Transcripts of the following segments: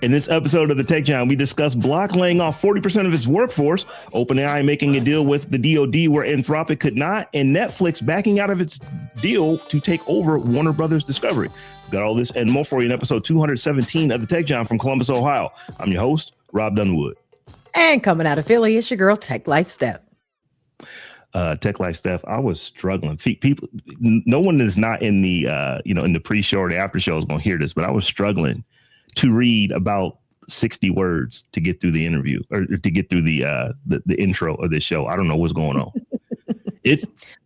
In this episode of the Tech Giant, we discuss Block laying off 40% of its workforce, OpenAI making a deal with the DoD where Anthropic could not, and Netflix backing out of its deal to take over Warner Brothers Discovery. We've got all this and more for you in episode 217 of the Tech Giant from Columbus, Ohio. I'm your host, Robb Dunewood. And coming out of Philly, it's your girl, Tech Life Steph. Tech Life Steph, I was struggling. People, no one is not in the in the pre-show or the after show is going to hear this, but I was struggling to read about 60 words to get through the interview or to get through the intro of this show. I don't know what's going on.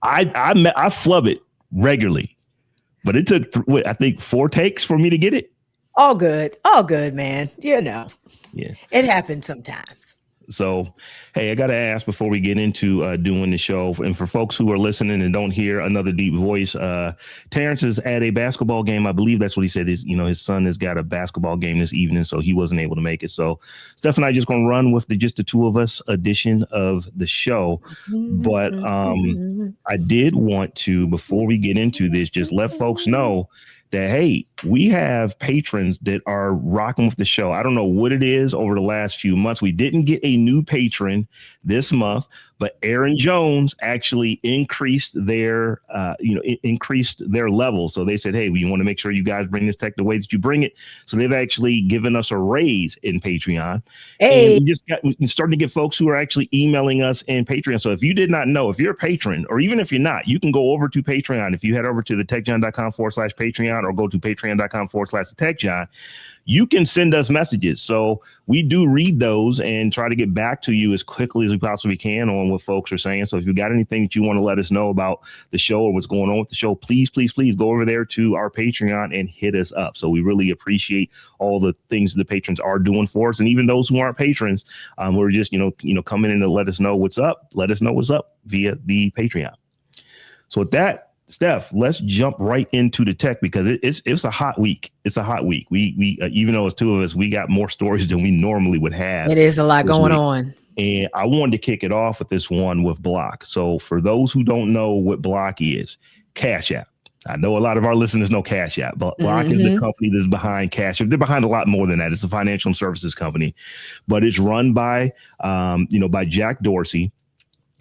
I flub it regularly, but it took I think 4 takes for me to get it. All good, man. Yeah, it happens sometimes. So, hey, I got to ask before we get into doing the show, and for folks who are listening and don't hear another deep voice, Terrance is at a basketball game. I believe that's what he said. His son has got a basketball game this evening, so he wasn't able to make it. So, Steph and I just going to run with just the two of us edition of the show. But I did want to, before we get into this, just let folks know that, hey, we have patrons that are rocking with the show. I don't know what it is over the last few months. We didn't get a new patron this month, but Aaron Jones actually increased their level. So they said, hey, we want to make sure you guys bring this tech the way that you bring it. So they've actually given us a raise in Patreon. Hey. And we starting to get folks who are actually emailing us in Patreon. So if you did not know, if you're a patron, or even if you're not, you can go over to Patreon. If you head over to the techgiant.com/Patreon or go to patreon.com/TechGiant, you can send us messages. So we do read those and try to get back to you as quickly as we possibly can on what folks are saying. So if you got anything that you want to let us know about the show or what's going on with the show, please go over there to our Patreon and hit us up. So we really appreciate all the things the patrons are doing for us. And even those who aren't patrons, we're just, coming in to let us know what's up. Let us know what's up via the Patreon. So with that, Steph, let's jump right into the tech because it's a hot week. It's a hot week. We even though it's two of us, we got more stories than we normally would have. It is a lot going on. And I wanted to kick it off with this one with Block. So for those who don't know what Block is, Cash App. I know a lot of our listeners know Cash App, but Block is the company that's behind Cash App. They're behind a lot more than that. It's a financial services company, but it's run by Jack Dorsey.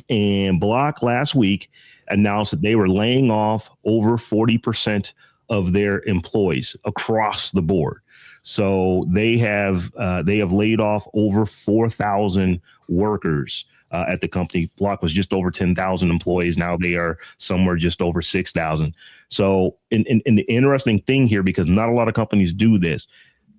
And Block last week announced that they were laying off over 40% of their employees across the board. So they have laid off over 4,000 workers at the company. Block was just over 10,000 employees. Now they are somewhere just over 6,000. So in the interesting thing here, because not a lot of companies do this,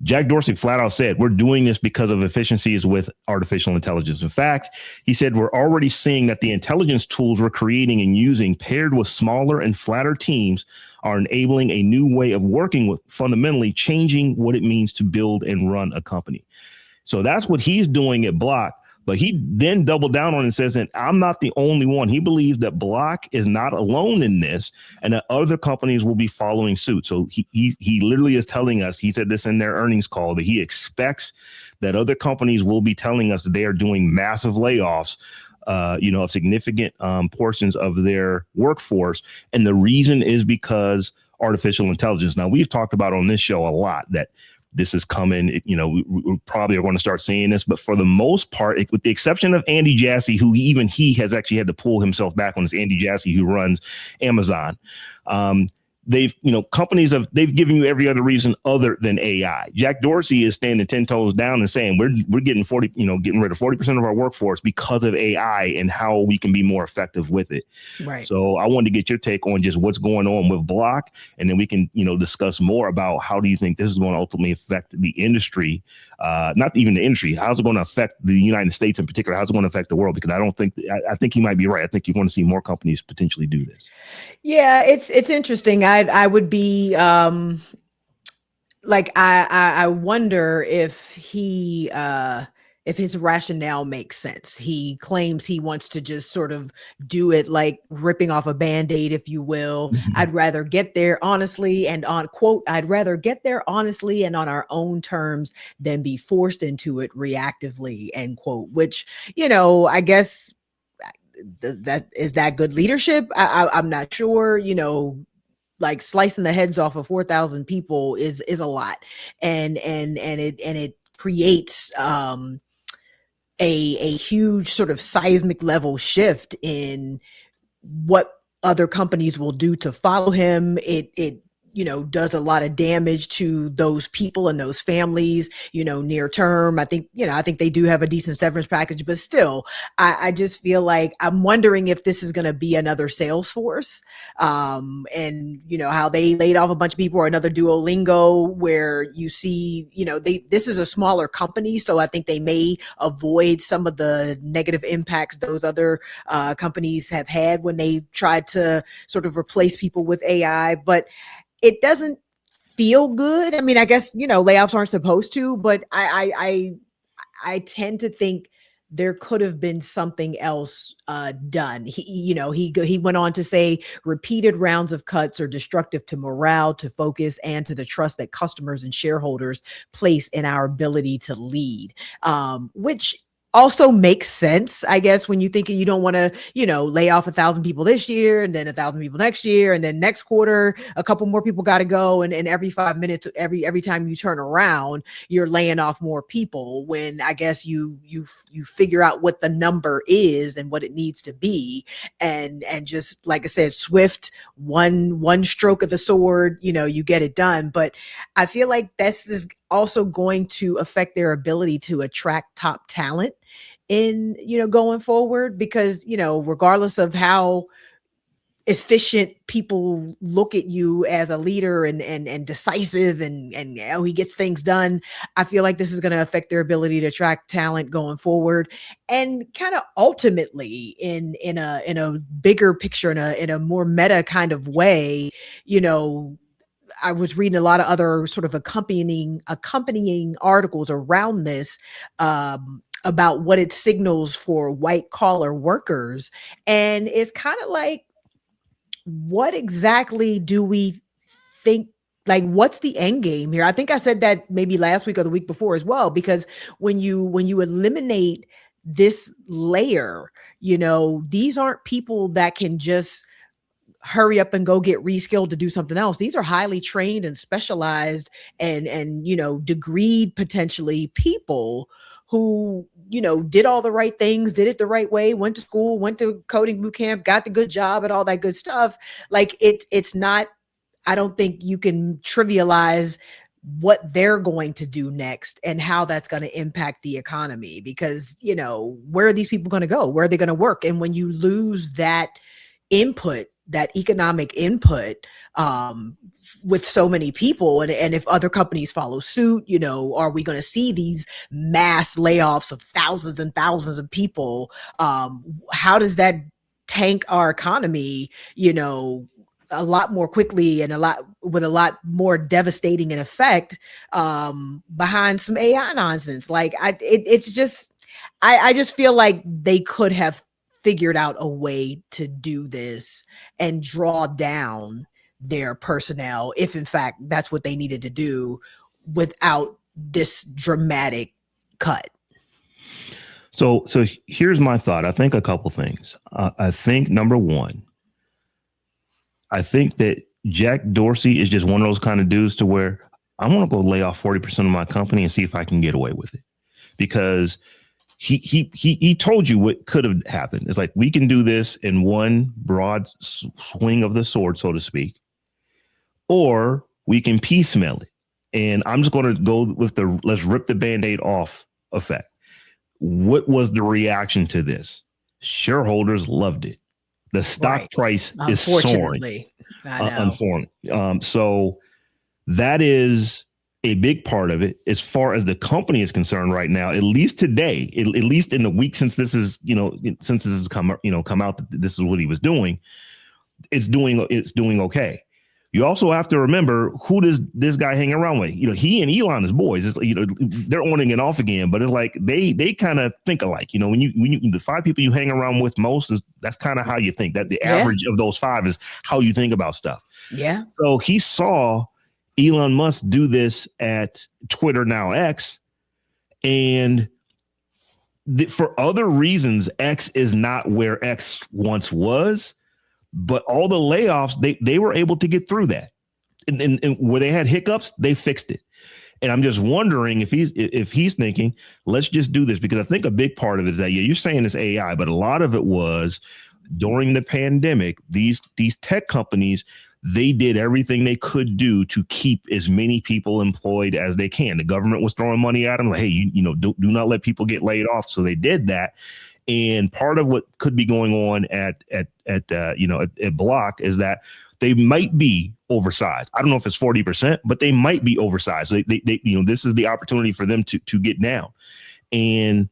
Jack Dorsey flat out said, we're doing this because of efficiencies with artificial intelligence. In fact, he said, we're already seeing that the intelligence tools we're creating and using paired with smaller and flatter teams are enabling a new way of working with fundamentally changing what it means to build and run a company. So that's what he's doing at Block. But he then doubled down on it and says, and I'm not the only one. He believes that Block is not alone in this and that other companies will be following suit. So he literally is telling us, he said this in their earnings call, that he expects that other companies will be telling us that they are doing massive layoffs, of significant portions of their workforce. And the reason is because artificial intelligence. Now, we've talked about on this show a lot that this is coming. We probably are going to start seeing this, but for the most part, with the exception of Andy Jassy, who he has actually had to pull himself back on this. Andy Jassy, who runs Amazon. They've given you every other reason other than AI. Jack Dorsey is standing 10 toes down and saying we're getting getting rid of 40% of our workforce because of AI and how we can be more effective with it. Right. So I wanted to get your take on just what's going on with Block, and then we can discuss more about how do you think this is going to ultimately affect the industry, not even the industry. How's it going to affect the United States in particular? How's it going to affect the world? Because I think he might be right. I think you're going to see more companies potentially do this. Yeah, it's interesting. I would be I wonder if his rationale makes sense. He claims he wants to just sort of do it like ripping off a Band-Aid, if you will. I'd rather get there honestly and on our own terms than be forced into it reactively, end quote, which, I guess is that good leadership? I'm not sure, like slicing the heads off of 4,000 people is a lot. And it creates a huge sort of seismic level shift in what other companies will do to follow him. It does a lot of damage to those people and those families, near term. I think they do have a decent severance package, but still, I just feel like I'm wondering if this is going to be another Salesforce, and how they laid off a bunch of people, or another Duolingo, where you see, this is a smaller company, so I think they may avoid some of the negative impacts those other companies have had when they tried to sort of replace people with AI, but it doesn't feel good. I mean, I guess, layoffs aren't supposed to, but I tend to think there could have been something else done. He went on to say repeated rounds of cuts are destructive to morale, to focus, and to the trust that customers and shareholders place in our ability to lead, which also makes sense, I guess, when you think you don't want to, lay off 1,000 people this year, and then 1,000 people next year, and then next quarter, a couple more people got to go. And every 5 minutes, every time you turn around, you're laying off more people, when I guess you figure out what the number is and what it needs to be. And just, like I said, swift, one stroke of the sword, you get it done. But I feel like this is also going to affect their ability to attract top talent in, going forward, because, regardless of how efficient people look at you as a leader and decisive and how he gets things done, I feel like this is going to affect their ability to attract talent going forward. And kind of ultimately, in a bigger picture, in a more meta kind of way, I was reading a lot of other sort of accompanying articles around this, about what it signals for white collar workers. And it's kind of like, what exactly do we think? Like, what's the end game here? I think I said that maybe last week or the week before as well, because when you eliminate this layer, these aren't people that can just hurry up and go get reskilled to do something else. These are highly trained and specialized and degreed, potentially, people who, did all the right things, did it the right way, went to school, went to coding boot camp, got the good job and all that good stuff. Like, it's not, I don't think you can trivialize what they're going to do next and how that's going to impact the economy, because, where are these people going to go? Where are they going to work? And when you lose that input, that economic input, with so many people, and if other companies follow suit, are we going to see these mass layoffs of thousands and thousands of people? How does that tank our economy, a lot more quickly and with a lot more devastating an effect, behind some AI nonsense? Like, it's just, I just feel like they could have figured out a way to do this and draw down their personnel, if in fact that's what they needed to do, without this dramatic cut. So here's my thought. I think a couple things. I think, number one, I think that Jack Dorsey is just one of those kind of dudes to where I want to go lay off 40% of my company and see if I can get away with it, because he told you what could have happened. It's like, we can do this in one broad swing of the sword, so to speak, or we can piecemeal it. And I'm just going to go with the let's rip the Band-Aid off effect. What was the reaction to this? Shareholders loved it. The stock price is soaring. Unfortunately. So that is a big part of it as far as the company is concerned right now, at least today, at least in the week since this is, since this has come out that this is what he was doing, it's doing okay. You also have to remember, who does this guy hang around with? He and Elon is boys. It's, they're on and off again, but it's like they kind of think alike. When you the five people you hang around with most, that's kind of how you think. That the average of those five is how you think about stuff. Yeah. So he saw Elon Musk do this at Twitter, now X, and for other reasons, X is not where X once was. But all the layoffs, they were able to get through that. And where they had hiccups, they fixed it. And I'm just wondering if he's thinking, let's just do this, because I think a big part of it is that, yeah, you're saying it's AI, but a lot of it was during the pandemic, these tech companies, they did everything they could do to keep as many people employed as they can. The government was throwing money at them, like, hey, do not let people get laid off. So they did that. And part of what could be going on at Block is that they might be oversized. I don't know if it's 40%, but they might be oversized. So they this is the opportunity for them to get down. And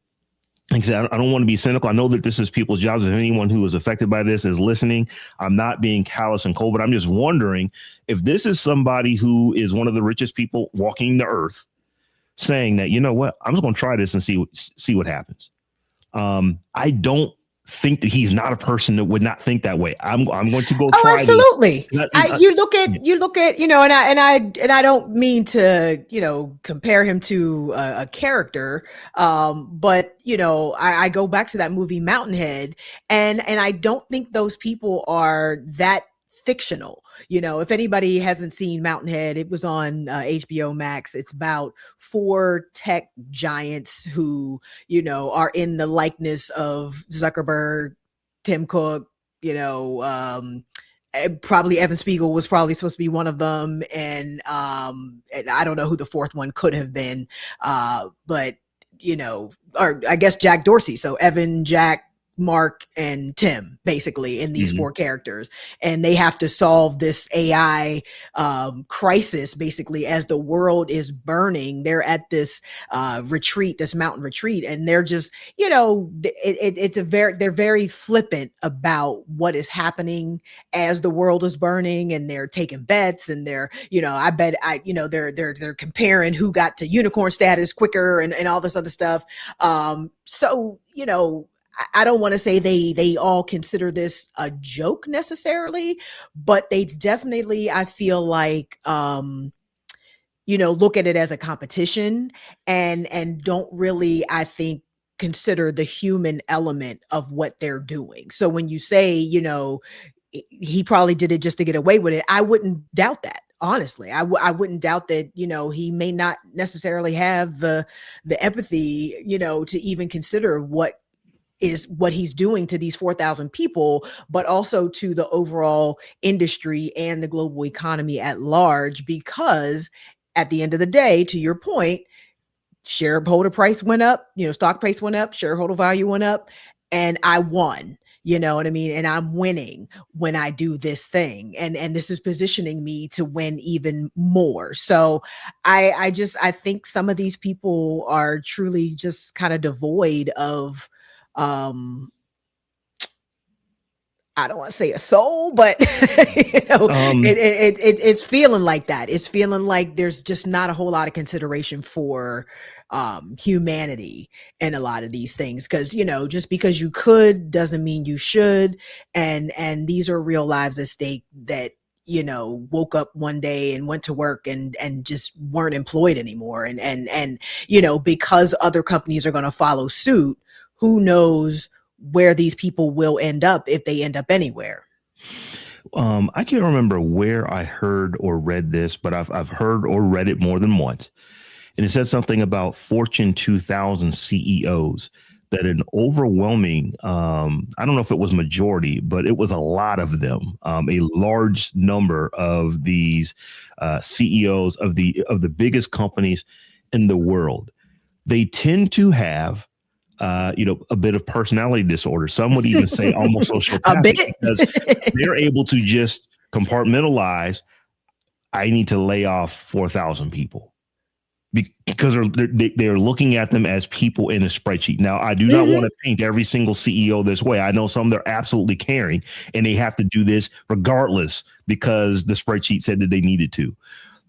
like I said, I don't want to be cynical. I know that this is people's jobs. If anyone who is affected by this is listening, I'm not being callous and cold, but I'm just wondering if this is somebody who is one of the richest people walking the earth saying that, you know what, I'm just going to try this and see what happens. I don't think that he's not a person that would not think that way. I'm going to go try. Absolutely. You look at, and I don't mean to, compare him to a character. But, I go back to that movie Mountainhead, and I don't think those people are that fictional. If anybody hasn't seen Mountainhead, it was on HBO Max. It's about 4 tech giants who, are in the likeness of Zuckerberg, Tim Cook, probably Evan Spiegel was probably supposed to be one of them. And I don't know who the 4th one could have been. But, or I guess Jack Dorsey. So Evan, Jack, Mark, and Tim, basically, in these 4 characters, and they have to solve this AI crisis, basically, as the world is burning. They're at this retreat, this mountain retreat, and they're just, they're very flippant about what is happening as the world is burning, and they're taking bets, and they're, they're comparing who got to unicorn status quicker, and all this other stuff. So, I don't want to say they all consider this a joke necessarily, but they definitely, I feel like, look at it as a competition and don't really, I think, consider the human element of what they're doing. So when you say, he probably did it just to get away with it, I wouldn't doubt that. Honestly, I wouldn't doubt that, he may not necessarily have the empathy, to even consider what he's doing to these 4,000 people, but also to the overall industry and the global economy at large, because at the end of the day, to your point, shareholder price went up, stock price went up, shareholder value went up, and I won. You know what I mean? And I'm winning when I do this thing. And this is positioning me to win even more. So I think some of these people are truly just kind of devoid of, I don't want to say a soul, but it's feeling like that. It's feeling like there's just not a whole lot of consideration for humanity in a lot of these things, because just because you could doesn't mean you should, and these are real lives at stake that woke up one day and went to work and just weren't employed anymore, and because other companies are going to follow suit, who knows where these people will end up, if they end up anywhere. I can't remember where I heard or read this, but I've heard or read it more than once. And it said something about Fortune 2000 CEOs, that an overwhelming, I don't know if it was majority, but it was a lot of them, a large number of these CEOs of the biggest companies in the world. They tend to have a bit of personality disorder. Some would even say almost sociopathic, a bit, because they're able to just compartmentalize. I need to lay off 4,000 people, because they're looking at them as people in a spreadsheet. Now, I do not want to paint every single CEO this way. I know some they're absolutely caring, and they have to do this regardless because the spreadsheet said that they needed to.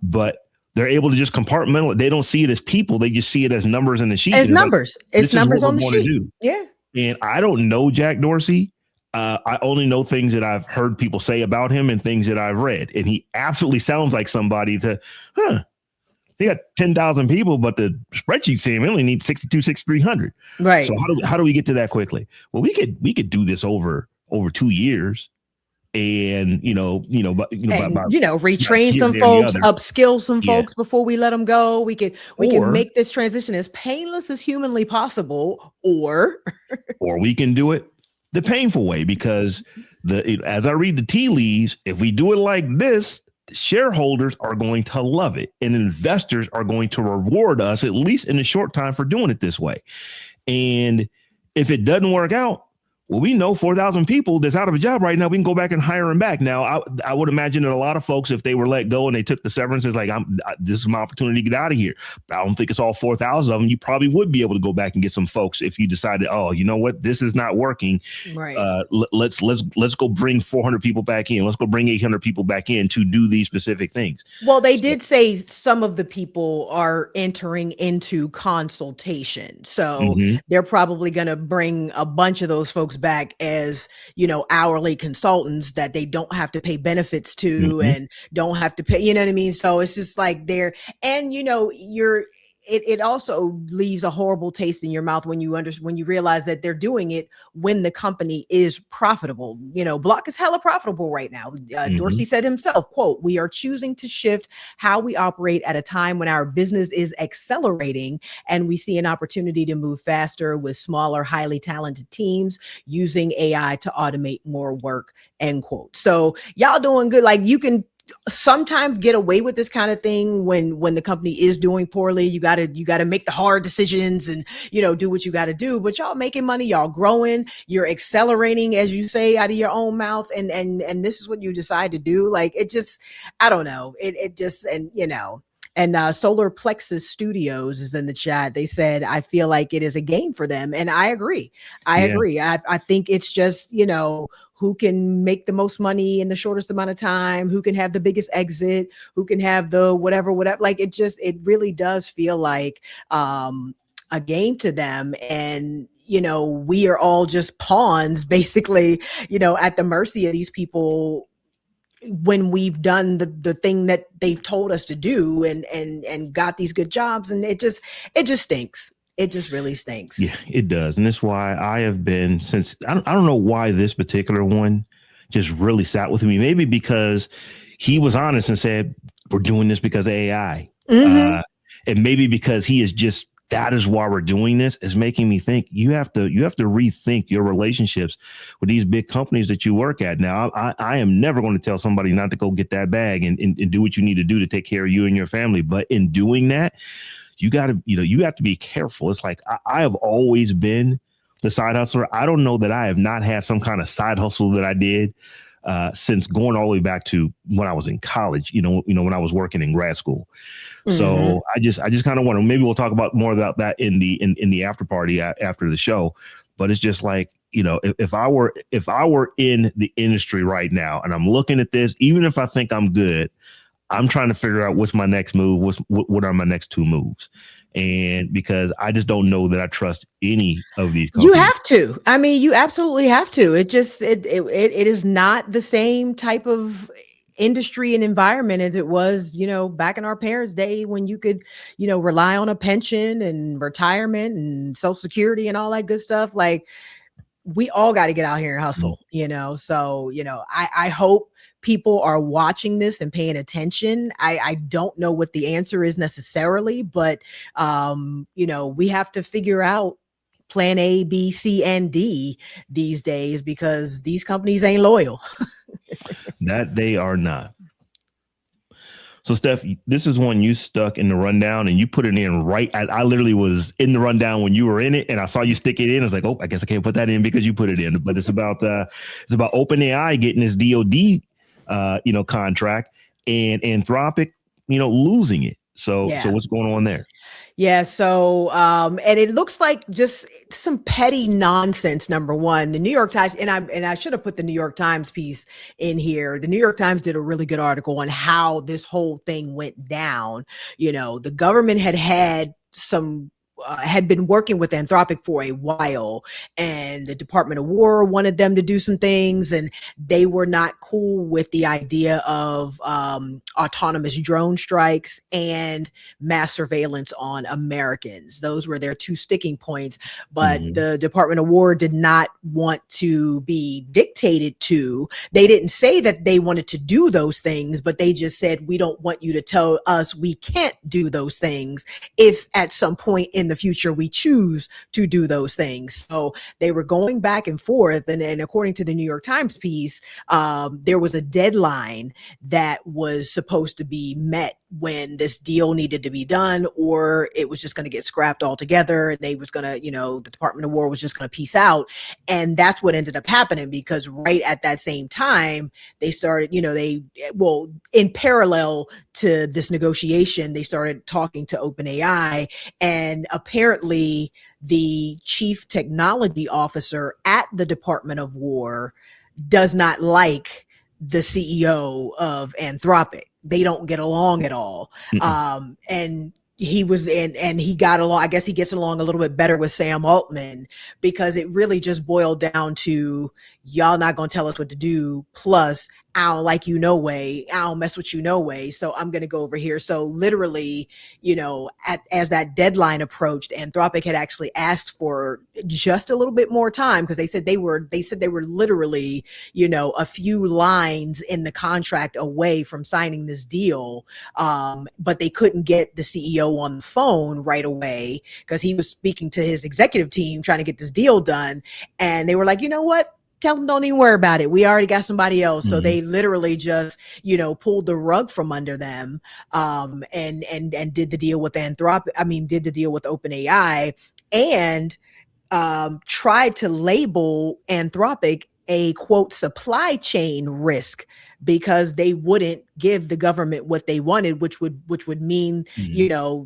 But they're able to just compartmentalize. They don't see it as people. They just see it as numbers in the sheet. As numbers. Like, it's numbers on the sheet. Yeah. And I don't know Jack Dorsey. I only know things that I've heard people say about him and things that I've read. And he absolutely sounds like somebody they got 10,000 people, but the spreadsheet saying we only need 6,300. Right. So how do we get to that quickly? Well, we could do this over 2 years. and retrain here, some there, and the folks, other. upskill some Yeah. folks before we let them go. We can Or make this transition as painless as humanly possible, or we can do it the painful way, because as I read the tea leaves, if we do it like this, shareholders are going to love it, and investors are going to reward us, at least in the short time, for doing it this way. And if it doesn't work out, well, we know 4,000 people that's out of a job right now. We can go back and hire them back. Now, I would imagine that a lot of folks, if they were let go and they took the severance, is like, this is my opportunity to get out of here. But I don't think it's all 4,000 of them. You probably would be able to go back and get some folks if you decided, oh, you know what, this is not working. Right. Let's go bring 400 people back in. Let's go bring 800 people back in to do these specific things. Well, they did say some of the people are entering into consultation. So they're probably going to bring a bunch of those folks back as, hourly consultants that they don't have to pay benefits to and don't have to pay, you know what I mean? So it's just like and it also leaves a horrible taste in your mouth when you realize that they're doing it when the company is profitable. Block is hella profitable right now. Dorsey said himself, quote, "We are choosing to shift how we operate at a time when our business is accelerating, and we see an opportunity to move faster with smaller, highly talented teams using AI to automate more work," end quote. So y'all doing good. Like, you can sometimes get away with this kind of thing when the company is doing poorly. You got to make the hard decisions and do what you got to do, but y'all making money, y'all growing, you're accelerating, as you say out of your own mouth, and this is what you decide to do. Like, it just, I don't know, and Solar Plexus Studios is in the chat. They said, "I feel like it is a game for them." And I agree. I think it's just, who can make the most money in the shortest amount of time, who can have the biggest exit, who can have the whatever. Like, it really does feel like a game to them. And, we are all just pawns, basically, at the mercy of these people when we've done the thing that they've told us to do and got these good jobs. And it just stinks. It just really stinks. Yeah, it does. And that's why I have been, since I don't know why this particular one just really sat with me. Maybe because he was honest and said, we're doing this because of AI. And maybe because he is just, that is why we're doing this, is making me think you have to rethink your relationships with these big companies that you work at. Now, I am never going to tell somebody not to go get that bag and do what you need to do to take care of you and your family. But in doing that, you got to, you have to be careful. It's like, I have always been the side hustler. I don't know that I have not had some kind of side hustle that I did since going all the way back to when I was in college, when I was working in grad school. So I just kind of want to, maybe we'll talk about more about that in the after party after the show. But it's just like, if I were in the industry right now and I'm looking at this, even if I think I'm good, I'm trying to figure out what's my next move. What are my next two moves? And because I just don't know that I trust any of these companies. You have to. I mean, you absolutely have to. It just, it is not the same type of industry and environment as it was, back in our parents' day, when you could, rely on a pension and retirement and Social Security and all that good stuff. Like, we all got to get out here and hustle, So, I hope people are watching this and paying attention. I don't know what the answer is necessarily, but, we have to figure out plan A, B, C, and D these days, because these companies ain't loyal. That they are not. So, Steph, this is one you stuck in the rundown and you put it in right. I literally was in the rundown when you were in it, and I saw you stick it in. I was like, oh, I guess I can't put that in because you put it in. But it's about OpenAI getting this DoD contract, and Anthropic, losing it. So what's going on there? Yeah. So, and it looks like just some petty nonsense. Number one, the New York Times, and I should have put the New York Times piece in here. The New York Times did a really good article on how this whole thing went down. The government had some had been working with Anthropic for a while, and the Department of War wanted them to do some things, and they were not cool with the idea of autonomous drone strikes and mass surveillance on Americans. Those were their two sticking points. But the Department of War did not want to be dictated to. They didn't say that they wanted to do those things, but they just said, we don't want you to tell us we can't do those things if at some point in the future we choose to do those things. So they were going back and forth, and according to the New York Times piece, there was a deadline that was supposed to be met when this deal needed to be done, or it was just going to get scrapped altogether. They was going to, the Department of War was just going to peace out. And that's what ended up happening, because right at that same time, they started, in parallel to this negotiation, they started talking to OpenAI, and apparently the chief technology officer at the Department of War does not like the CEO of Anthropic. They don't get along at all. And he was and he got along. I guess he gets along a little bit better with Sam Altman, because it really just boiled down to, y'all not going to tell us what to do. Plus, I don't like you no way. I don't mess with you no way. So I'm going to go over here. So literally, as that deadline approached, Anthropic had actually asked for just a little bit more time, because they said they were literally, a few lines in the contract away from signing this deal. But they couldn't get the CEO on the phone right away, because he was speaking to his executive team trying to get this deal done. And they were like, you know what? Tell them don't even worry about it. We already got somebody else. So they literally just, pulled the rug from under them, and did the deal with did the deal with OpenAI, and tried to label Anthropic a, quote, supply chain risk, because they wouldn't give the government what they wanted, which would mean,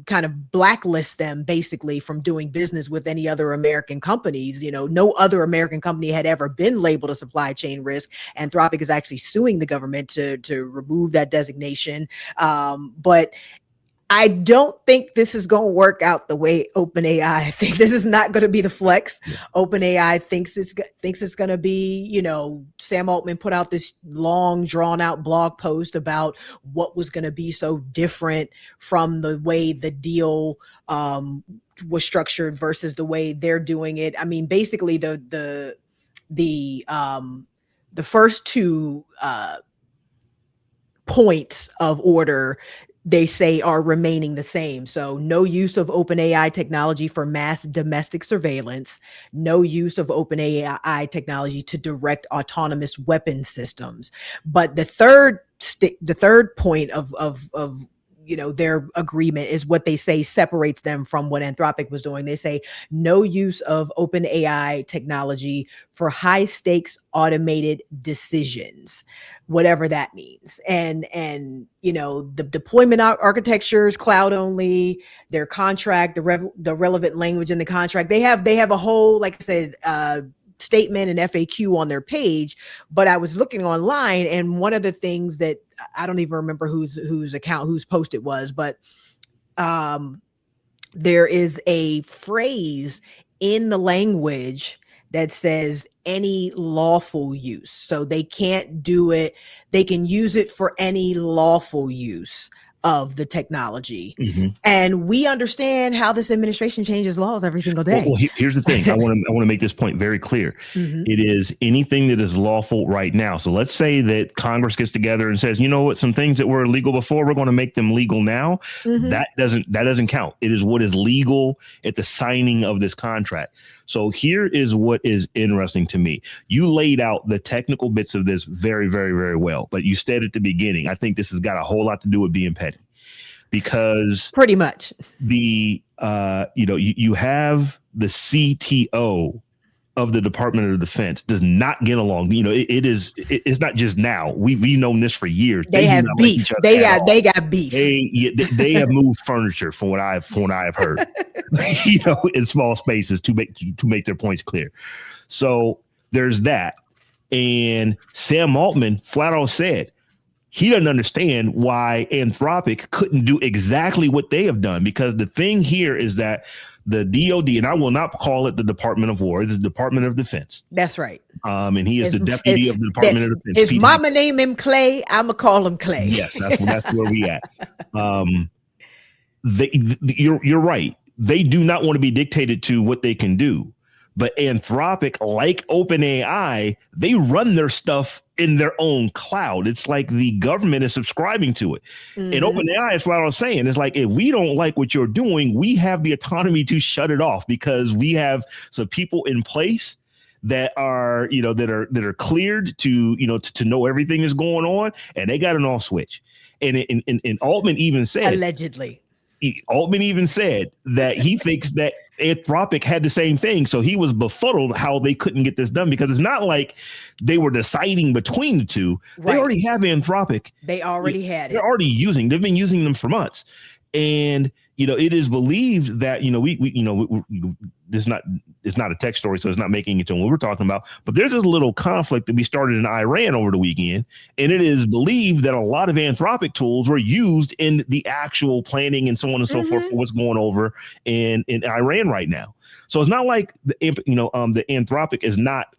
kind of blacklist them basically from doing business with any other American companies. No other American company had ever been labeled a supply chain risk. Anthropic is actually suing the government to remove that designation. But I don't think this is going to work out the way OpenAI. I think this is not going to be the flex. Yeah. OpenAI thinks it's going to be, Sam Altman put out this long drawn out blog post about what was going to be so different from the way the deal was structured versus the way they're doing it. I mean, basically the first two points of order, they say, are remaining the same. So no use of OpenAI technology for mass domestic surveillance, no use of OpenAI technology to direct autonomous weapon systems. But the third point of their agreement is what they say separates them from what Anthropic was doing. They say no use of OpenAI technology for high stakes automated decisions, whatever that means. And the deployment architectures, cloud only, their contract, the relevant language in the contract, they have a whole, like I said, statement and FAQ on their page. But I was looking online, and one of the things that I don't even remember whose post it was, but there is a phrase in the language that says any lawful use. So they can't do it. They can use it for any lawful use of the technology. And we understand how this administration changes laws every single day. Well, here's the thing. I want to make this point very clear. It is anything that is lawful right now. So let's say that Congress gets together and says, you know what, some things that were illegal before, we're going to make them legal now. That doesn't count. It is what is legal at the signing of this contract. So here is what is interesting to me. You laid out the technical bits of this very, very, very well. But you said at the beginning, I think this has got a whole lot to do with being petty, because pretty much you have the CTO of the Department of Defense does not get along. It's not just now. We've known this for years. They have beef. They got beef. They have moved furniture from what I've heard, in small spaces to make their points clear. So there's that. And Sam Altman flat out said, he doesn't understand why Anthropic couldn't do exactly what they have done, because the thing here is that the DOD, and I will not call it the Department of War, it's the Department of Defense. That's right. And he is the deputy of the Department of Defense. His mama name him Clay. I'ma call him Clay. Yes, that's where we at. You're right. They do not want to be dictated to what they can do. But Anthropic, like OpenAI, they run their stuff in their own cloud. It's like the government is subscribing to it. And OpenAI is what I was saying. It's like, if we don't like what you're doing, we have the autonomy to shut it off, because we have some people in place that are, that are cleared to, to know everything is going on, and they got an off switch. And Altman even said, allegedly, Altman even said that he thinks that Anthropic had the same thing. So he was befuddled how they couldn't get this done, because it's not like they were deciding between the two. Right. They already have Anthropic. They already had it. They're already they've been using them for months. And, it is believed that, it's not a tech story, so it's not making it to what we're talking about. But there's this little conflict that we started in Iran over the weekend. And it is believed that a lot of Anthropic tools were used in the actual planning and so on and so forth for what's going over in Iran right now. So it's not like the Anthropic is not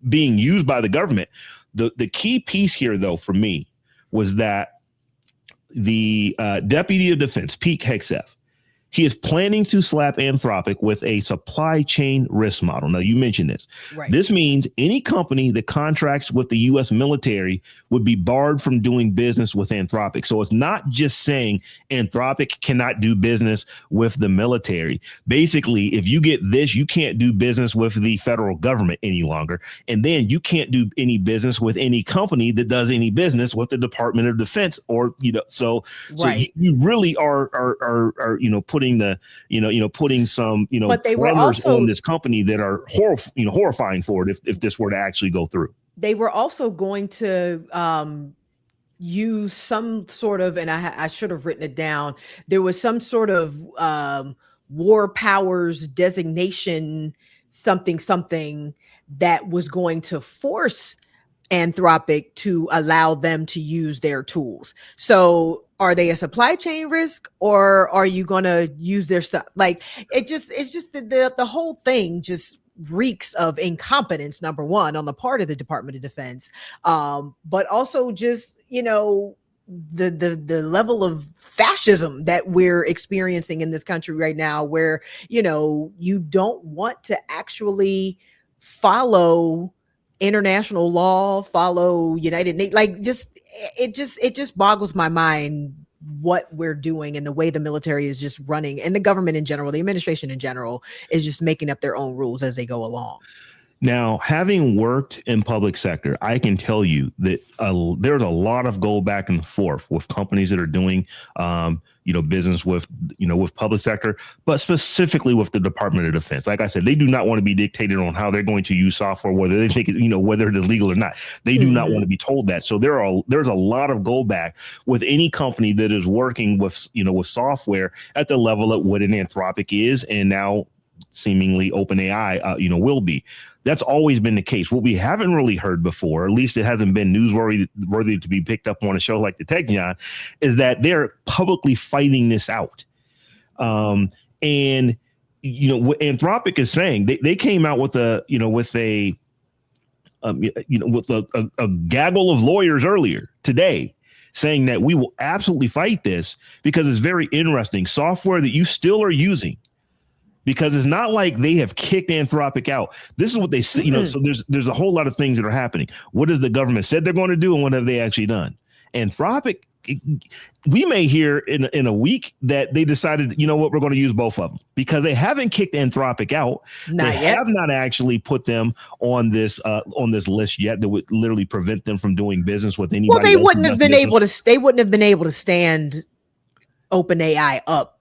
being used by the government. The key piece here, though, for me, was that the Deputy of Defense, Pete Hegseth, he is planning to slap Anthropic with a supply chain risk model. Now, you mentioned this. Right. This means any company that contracts with the U.S. military would be barred from doing business with Anthropic. So it's not just saying Anthropic cannot do business with the military. Basically, if you get this, you can't do business with the federal government any longer. And then you can't do any business with any company that does any business with the Department of Defense, or, so you really are putting some, but they were also on this company that are horrifying for it if this were to actually go through. They were also going to use some sort of, and I should have written it down, there was some sort of war powers designation, something that was going to force Anthropic to allow them to use their tools. So are they a supply chain risk, or are you going to use their stuff? Like, it's just the whole thing just reeks of incompetence, number one, on the part of the Department of Defense. But also just, the level of fascism that we're experiencing in this country right now, where, you don't want to actually follow international law, follow United Nations, it just boggles my mind what we're doing and the way the military is just running, and the government in general, the administration in general, is just making up their own rules as they go along. Now, having worked in public sector, I can tell you that there's a lot of go back and forth with companies that are doing, business with public sector, but specifically with the Department of Defense. Like I said, they do not want to be dictated on how they're going to use software, whether they think it, whether it is legal or not. They do not want to be told that. So there's a lot of go back with any company that is working with, with software at the level at what an Anthropic is, and now seemingly OpenAI, will be. That's always been the case. What we haven't really heard before, at least it hasn't been newsworthy to be picked up on a show like the Tech John, is that they're publicly fighting this out. And what Anthropic is saying, they came out with a gaggle of lawyers earlier today, saying that we will absolutely fight this because it's very interesting software that you still are using. Because it's not like they have kicked Anthropic out. This is what they say, so there's a whole lot of things that are happening. What has the government said they're going to do, and what have they actually done? Anthropic, we may hear in a week that they decided, we're going to use both of them, because they haven't kicked Anthropic out. They have not actually put them on this list yet that would literally prevent them from doing business with anybody. Well, they wouldn't have been able to stand OpenAI up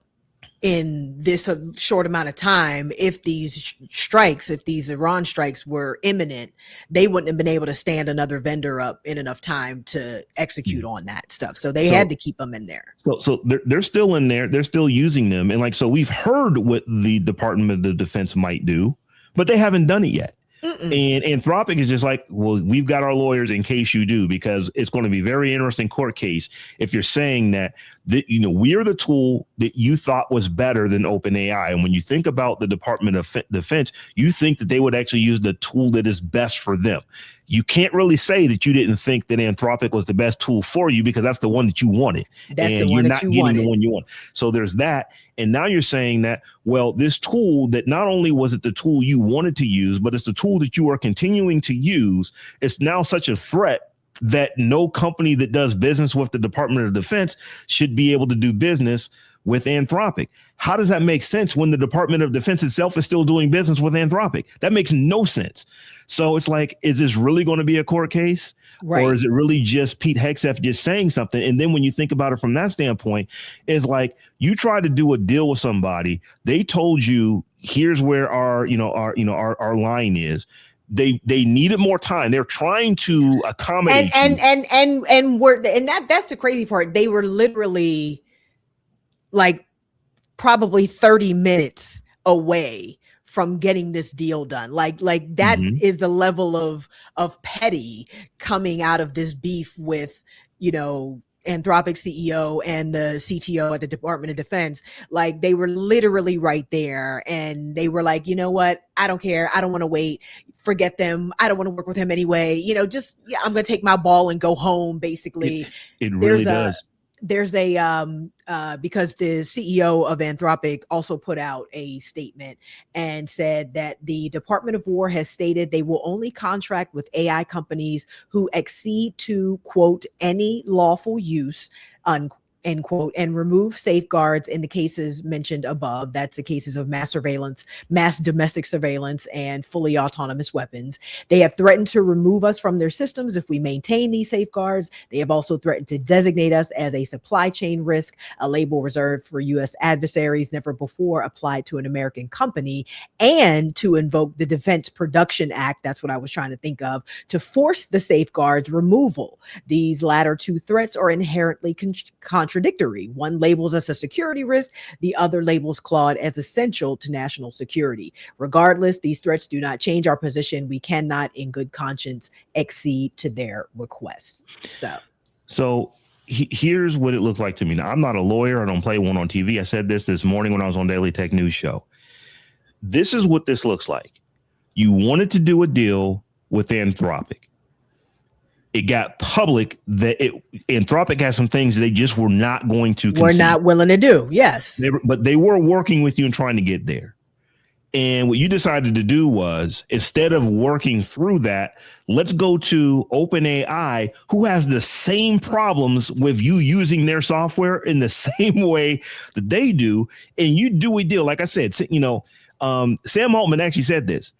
in this short amount of time. If these Iran strikes were imminent, they wouldn't have been able to stand another vendor up in enough time to execute on that stuff. So they had to keep them in there. So they're still in there. They're still using them. And so we've heard what the Department of Defense might do, but they haven't done it yet. And Anthropic is just like, well, we've got our lawyers in case you do, because it's going to be a very interesting court case if you're saying that we're the tool that you thought was better than OpenAI. And when you think about the Department of Defense, you think that they would actually use the tool that is best for them. You can't really say that you didn't think that Anthropic was the best tool for you, because that's the one that you wanted. And you're not getting the one you want. So there's that. And now you're saying that, well, this tool that not only was it the tool you wanted to use, but it's the tool that you are continuing to use. It's now such a threat that no company that does business with the Department of Defense should be able to do business with Anthropic. How does that make sense when the Department of Defense itself is still doing business with Anthropic? That makes no sense. So it's like, is this really going to be a court case? Right. Or is it really just Pete Hegseth just saying something? And then when you think about it from that standpoint, is like, you try to do a deal with somebody. They told you, here's where our line is. They needed more time. They're trying to accommodate that's the crazy part. They were literally like probably 30 minutes away from getting this deal done. Like that is the level of petty coming out of this beef with, Anthropic CEO and the CTO at the Department of Defense. Like, they were literally right there, and they were like, you know what? I don't care. I don't want to wait. Forget them. I don't want to work with him anyway. I'm going to take my ball and go home, basically. It really does. There's because the CEO of Anthropic also put out a statement and said that the Department of War has stated they will only contract with AI companies who accede to, quote, any lawful use, end quote, and remove safeguards in the cases mentioned above. That's the cases of mass surveillance, mass domestic surveillance, and fully autonomous weapons. They have threatened to remove us from their systems if we maintain these safeguards. They have also threatened to designate us as a supply chain risk, a label reserved for U.S. adversaries, never before applied to an American company, and to invoke the Defense Production Act, that's what I was trying to think of, to force the safeguards removal. These latter two threats are inherently contradictory. One labels us a security risk, the other labels Claude as essential to national security. Regardless, these threats do not change our position. We cannot, in good conscience, accede to their requests. So here's what it looks like to me. Now, I'm not a lawyer. I don't play one on TV. I said this morning when I was on Daily Tech News Show. This is what this looks like. You wanted to do a deal with Anthropic. It got public that Anthropic has some things they just were not going to concede. We're not willing to do. Yes. But they were working with you and trying to get there. And what you decided to do was, instead of working through that, let's go to OpenAI, who has the same problems with you using their software in the same way that they do. And you do a deal. Like I said, Sam Altman actually said this.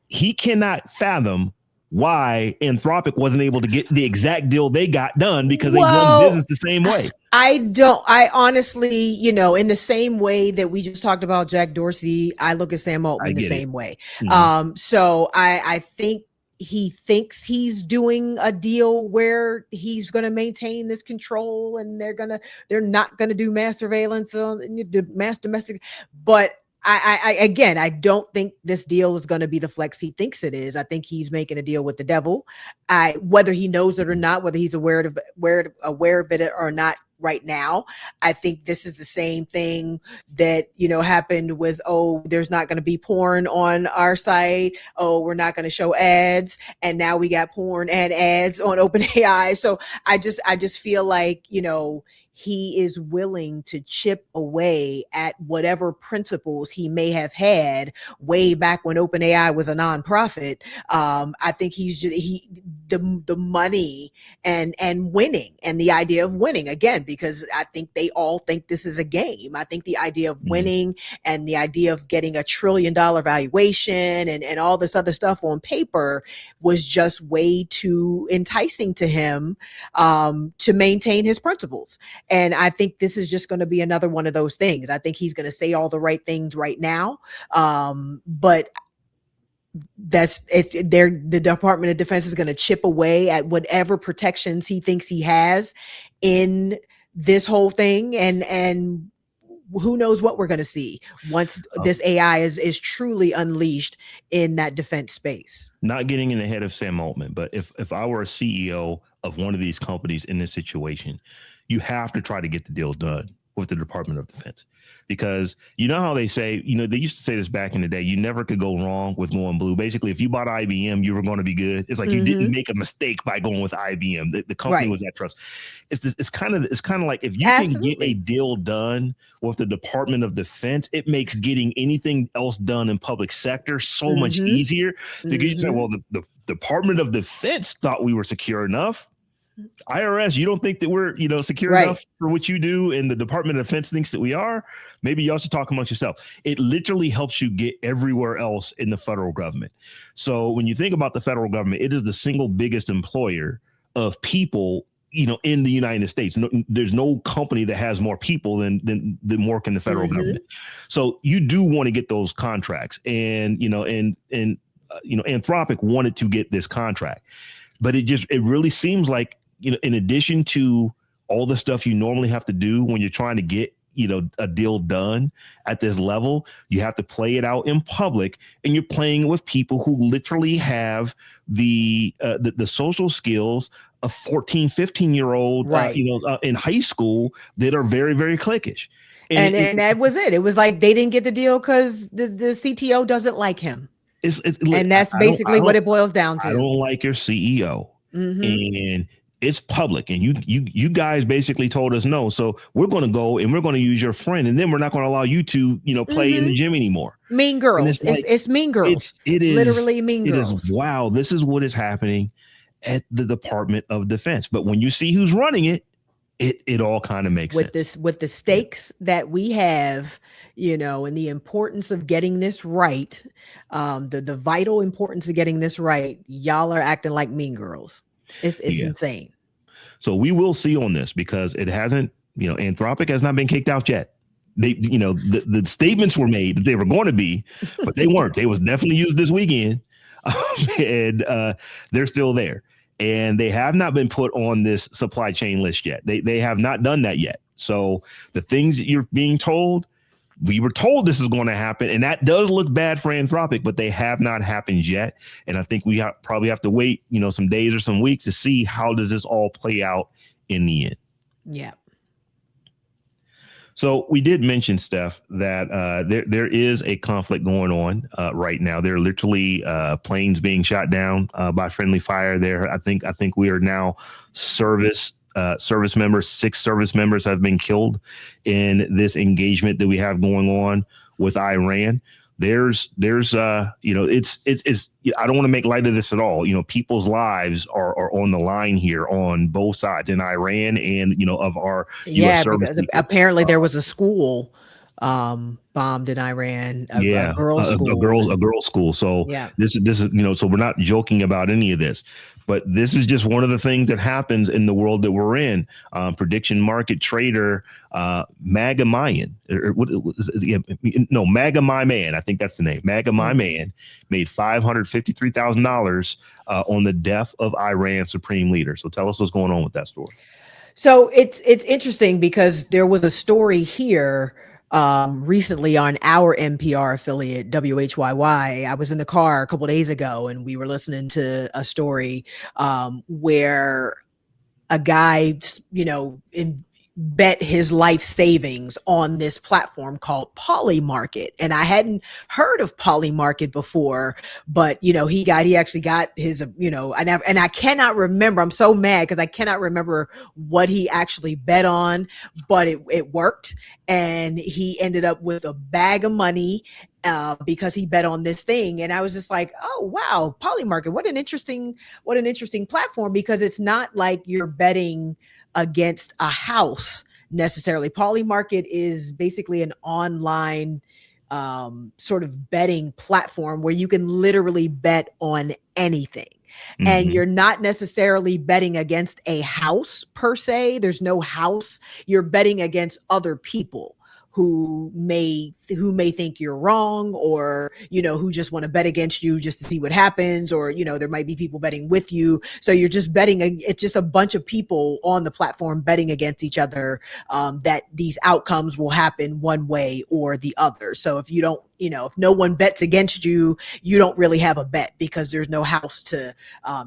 He cannot fathom why Anthropic wasn't able to get the exact deal they got done, because they run business the same way. I honestly, in the same way that we just talked about Jack Dorsey, I look at Sam Altman the same way. Mm-hmm. So I think he thinks he's doing a deal where he's going to maintain this control, and they're not going to do mass surveillance on mass domestic, but I don't think this deal is going to be the flex he thinks it is. I think he's making a deal with the devil. Whether he knows it or not, whether he's aware of it or not right now, I think this is the same thing that, happened with, there's not going to be porn on our site. We're not going to show ads. And now we got porn and ads on OpenAI. So I just feel like, he is willing to chip away at whatever principles he may have had way back when OpenAI was a nonprofit. I think the money and winning, and the idea of winning, again, because I think they all think this is a game. I think the idea of winning and the idea of getting $1 trillion valuation and all this other stuff on paper was just way too enticing to him to maintain hhis principles. And I think this is just going to be another one of those things. I think he's going to say all the right things right now. But the Department of Defense is going to chip away at whatever protections he thinks he has in this whole thing. And who knows what we're going to see once this AI is truly unleashed in that defense space. Not getting in the head of Sam Altman, but if I were a CEO of one of these companies in this situation, you have to try to get the deal done with the Department of Defense, because you know how they say, they used to say this back in the day, you never could go wrong with going blue. Basically, if you bought IBM, you were going to be good. It's like you didn't make a mistake by going with IBM. The company was at trust. It's kind of like if you can get a deal done with the Department of Defense, it makes getting anything else done in public sector so much easier, because you say, well, the Department of Defense thought we were secure enough. IRS, you don't think that we're, secure enough for what you do, and the Department of Defense thinks that we are? Maybe y'all should talk amongst yourself. It literally helps you get everywhere else in the federal government. So when you think about the federal government, it is the single biggest employer of people, in the United States. There's no company that has more people than work in the federal government. So you do want to get those contracts, and Anthropic wanted to get this contract, but it really seems like, in addition to all the stuff you normally have to do when you're trying to get, a deal done at this level, you have to play it out in public, and you're playing with people who literally have the social skills of 14, 15-year-old, in high school that are very, very cliquish. And that was it. It was like they didn't get the deal because the CTO doesn't like him. And that's basically what it boils down to. I don't like your CEO. And it's public, and you guys basically told us no, so we're going to go and we're going to use your friend, and then we're not going to allow you to play in the gym anymore. Mean Girls. It's Mean Girls. It is literally Mean Girls. It is, wow, this is what is happening at the Department of Defense. But when you see who's running it, it all kind of makes sense. With the stakes that we have, and the importance of getting this right, the vital importance of getting this right, y'all are acting like Mean Girls. It's insane. So we will see on this, because it hasn't, Anthropic has not been kicked out yet. They, the statements were made that they were going to be, but they weren't. They was definitely used this weekend, and they're still there. And they have not been put on this supply chain list yet. They have not done that yet. So the things that you're being told, we were told this is going to happen, and that does look bad for Anthropic, but they have not happened yet. And I think we probably have to wait, some days or some weeks to see how does this all play out in the end. Yeah. So we did mention, Steph, that there is a conflict going on right now. There are literally planes being shot down by friendly fire there. I think we are now service members. 6 service members have been killed in this engagement that we have going on with Iran. There's it's I don't want to make light of this at all. People's lives are on the line here on both sides, in Iran and of our U.S. service people. Apparently there was a school bombed in Iran, a girls' school. A girls' school. So this is so we're not joking about any of this, but this is just one of the things that happens in the world that we're in. Prediction market trader MAGA Mayan, MAGA My Man, I think that's the name. MAGA My Man made $553,000 on the death of Iran's supreme leader. So tell us what's going on with that story. So it's interesting, because there was a story here recently on our NPR affiliate, WHYY. I was in the car a couple of days ago, and we were listening to a story where a guy, bet his life savings on this platform called Polymarket. And I hadn't heard of Polymarket before, but he actually got his, and I cannot remember. I'm so mad because I cannot remember what he actually bet on, but it worked. And he ended up with a bag of money because he bet on this thing. And I was just like, oh, wow, Polymarket, what an interesting platform, because it's not like you're betting against a house necessarily. Polymarket is basically an online sort of betting platform where you can literally bet on anything. And you're not necessarily betting against a house per se. There's no house. You're betting against other people who may think you're wrong, or who just want to bet against you just to see what happens, or there might be people betting with you. So you're just betting. It's just a bunch of people on the platform betting against each other, that these outcomes will happen one way or the other. So if you don't, if no one bets against you, you don't really have a bet, because there's no house to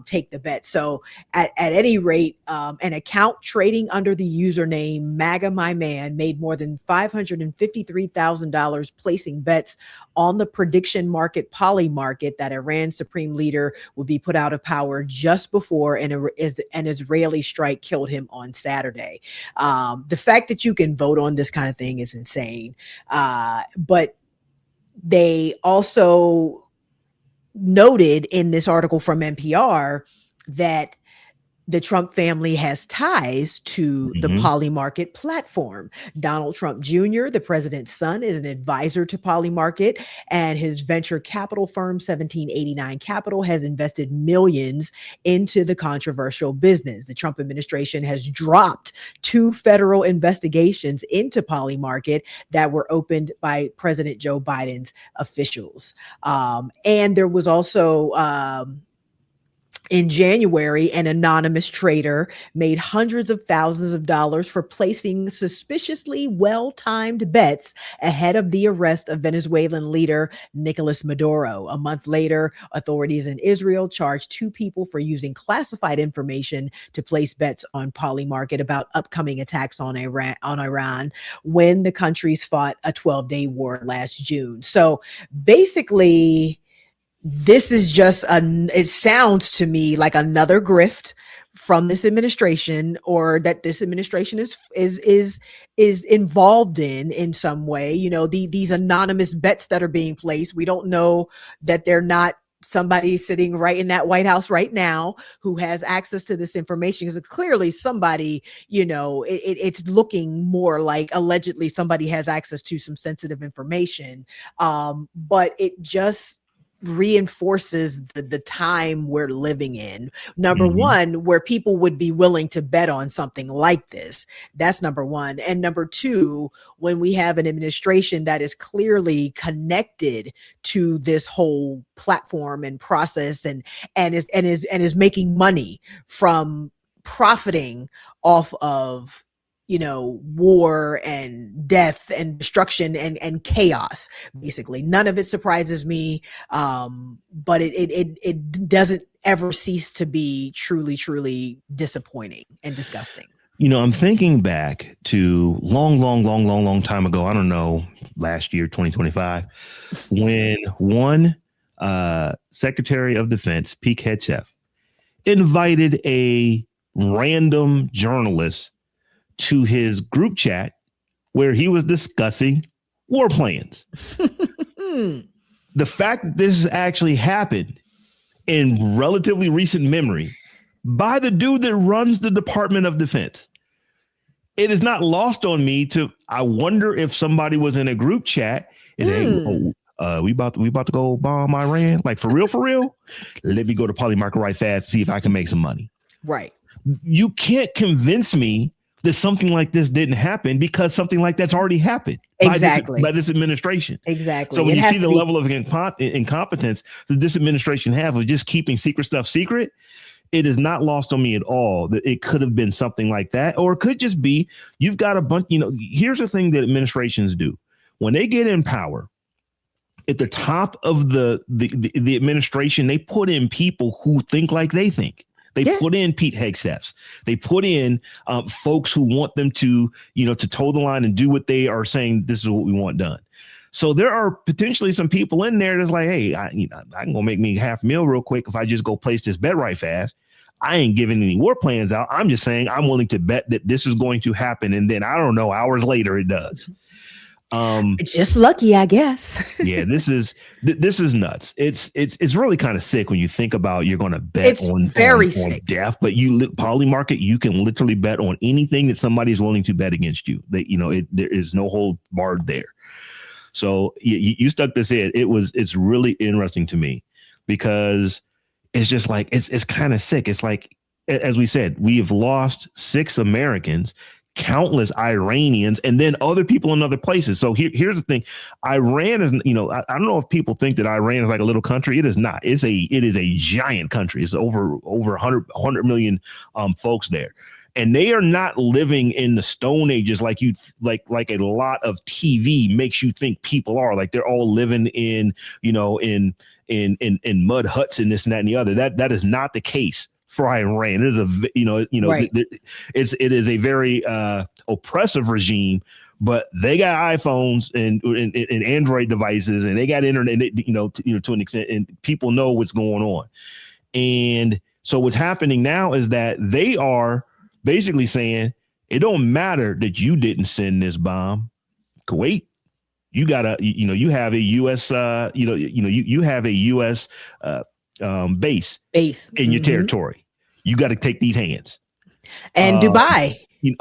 take the bet. So at any rate, an account trading under the username MAGA My Man made more than $553,000 placing bets on the prediction market Poly Market that Iran's supreme leader would be put out of power just before an Israeli strike killed him on Saturday. The fact that you can vote on this kind of thing is insane. But they also noted in this article from NPR that the Trump family has ties to the Poly Market platform. Donald Trump Jr., the president's son, is an advisor to Poly Market, and his venture capital firm, 1789 Capital, has invested millions into the controversial business. The Trump administration has dropped 2 federal investigations into Poly Market that were opened by President Joe Biden's officials. And there was also in January, an anonymous trader made hundreds of thousands of dollars for placing suspiciously well-timed bets ahead of the arrest of Venezuelan leader Nicolas Maduro. A month later, authorities in Israel charged 2 people for using classified information to place bets on Poly Market about upcoming attacks on Iran when the countries fought a 12-day war last June. So basically, this is just it sounds to me like another grift from this administration, or that this administration is involved in some way. These anonymous bets that are being placed, we don't know that they're not somebody sitting right in that White House right now who has access to this information, because it's clearly somebody, it's looking more like allegedly somebody has access to some sensitive information. But it just reinforces the time we're living in. Number one, where people would be willing to bet on something like this. That's number one. And number two, when we have an administration that is clearly connected to this whole platform and process, and is making money from profiting off of war and death and destruction and chaos. Basically, none of it surprises me, but it doesn't ever cease to be truly disappointing and disgusting. I'm thinking back to long time ago. I don't know, last year, 2025, when one Secretary of Defense, Pete Hegseth, invited a random journalist to his group chat where he was discussing war plans. The fact that this has actually happened in relatively recent memory by the dude that runs the Department of Defense, it is not lost on me I wonder if somebody was in a group chat and hey, we about to go bomb Iran, like for real. Let me go to Poly Market right fast, see if I can make some money. Right. You can't convince me that something like this didn't happen, because something like that's already happened by this administration. Exactly. So when you see the level of incompetence that this administration have of just keeping secret stuff secret, it is not lost on me at all that it could have been something like that, or it could just be you've got a bunch. Here's the thing that administrations do when they get in power. At the top of the administration, they put in people who think like they think. They put in Pete Hegseths. They put in folks who want them to toe the line and do what they are saying. This is what we want done. So there are potentially some people in there that's like, hey, I can go make me $500,000 real quick if I just go place this bet right fast. I ain't giving any war plans out. I'm just saying I'm willing to bet that this is going to happen. And then I don't know, hours later it does. Just lucky, I guess. Yeah, this is nuts. It's really kind of sick when you think about you're going to bet on death, but Poly Market, you can literally bet on anything that somebody is willing to bet against you. There is no hold barred there. So you stuck this in. It's really interesting to me because it's just like it's kind of sick. It's like, as we said, we have lost 6 Americans countless Iranians and then other people in other places. So here's the thing. Iran is, I don't know if people think that Iran is like a little country. It is not. It is a giant country. It's over 100 million folks there. And they are not living in the Stone Ages like a lot of TV makes you think people are. Like they're all living in mud huts and this and that and the other. That is not the case for Iran. It is Right. it is a very oppressive regime, but they got iPhones and Android devices, and they got internet. To an extent, and people know what's going on. And so what's happening now is that they are basically saying it don't matter that you didn't send this bomb. Kuwait, you gotta, you have a U.S. You have a U.S. Base in your territory. You got to take these hands. And Dubai, you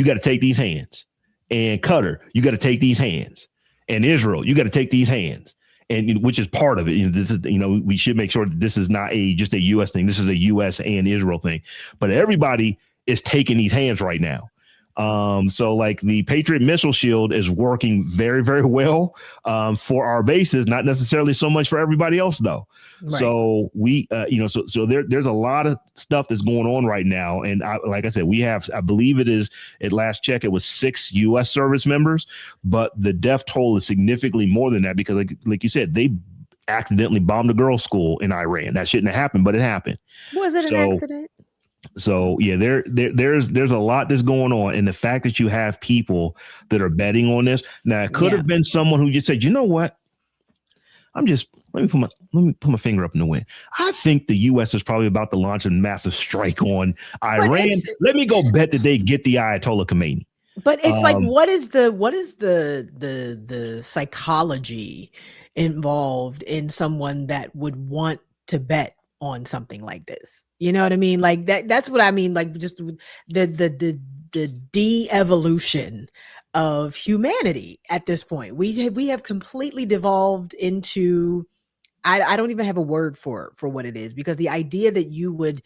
got to take these hands. And Qatar, you got to take these hands. And Israel, you got to take these hands. And which is part of it. This is, we should make sure that this is not just a U.S. thing. This is a U.S. and Israel thing. But everybody is taking these hands right now. So like the Patriot missile shield is working very, very well for our bases, not necessarily so much for everybody else, though. Right. So we, so there's a lot of stuff that's going on right now. And like I said, we have, I believe it is, at last check, it was 6 U.S. service members, but the death toll is significantly more than that because like you said, they accidentally bombed a girls' school in Iran. That shouldn't have happened, but it happened. Was it an accident? So yeah, there's a lot that's going on, and the fact that you have people that are betting on this. Now it could have been someone who just said, you know what, let me put my finger up in the wind. I think the U.S. is probably about to launch a massive strike on Iran. Let me go bet that they get the Ayatollah Khomeini. But it's like, what is the psychology involved in someone that would want to bet on something like this? You know what I mean? Like that's what I mean. Like just the de-evolution of humanity at this point. We have completely devolved into, I don't even have a word for what it is, because the idea that you would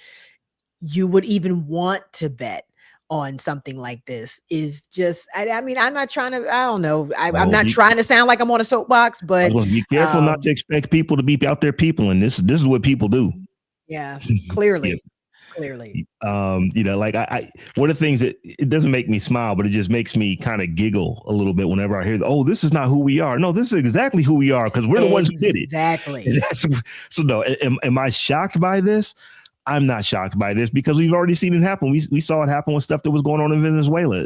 even want to bet on something like this is just, I mean, I'm not trying to, I don't know. I'm not trying to sound like I'm on a soapbox, but be careful not to expect people to be out there people. And this is what people do. Yeah, clearly. Like I one of the things that it doesn't make me smile, but it just makes me kind of giggle a little bit whenever I hear, oh, this is not who we are. No, this is exactly who we are, because we're the ones who did it. Exactly. So no, am I shocked by this? I'm not shocked by this because we've already seen it happen. We saw it happen with stuff that was going on in Venezuela.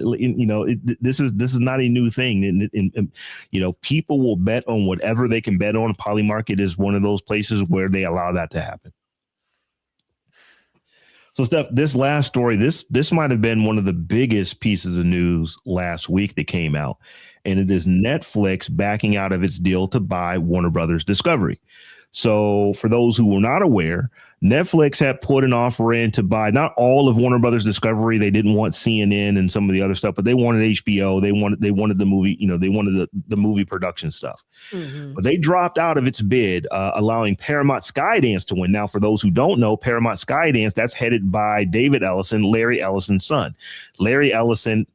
This is not a new thing. And people will bet on whatever they can bet on. Polymarket is one of those places where they allow that to happen. So, Steph, this last story, this might have been one of the biggest pieces of news last week that came out, and it is Netflix backing out of its deal to buy Warner Brothers Discovery. So for those who were not aware, Netflix had put an offer in to buy not all of Warner Brothers Discovery. They didn't want CNN and some of the other stuff, but they wanted HBO. They wanted the movie, they wanted the movie production stuff. Mm-hmm. But they dropped out of its bid, allowing Paramount Skydance to win. Now, for those who don't know, Paramount Skydance, that's headed by David Ellison, Larry Ellison's son. Larry Ellison,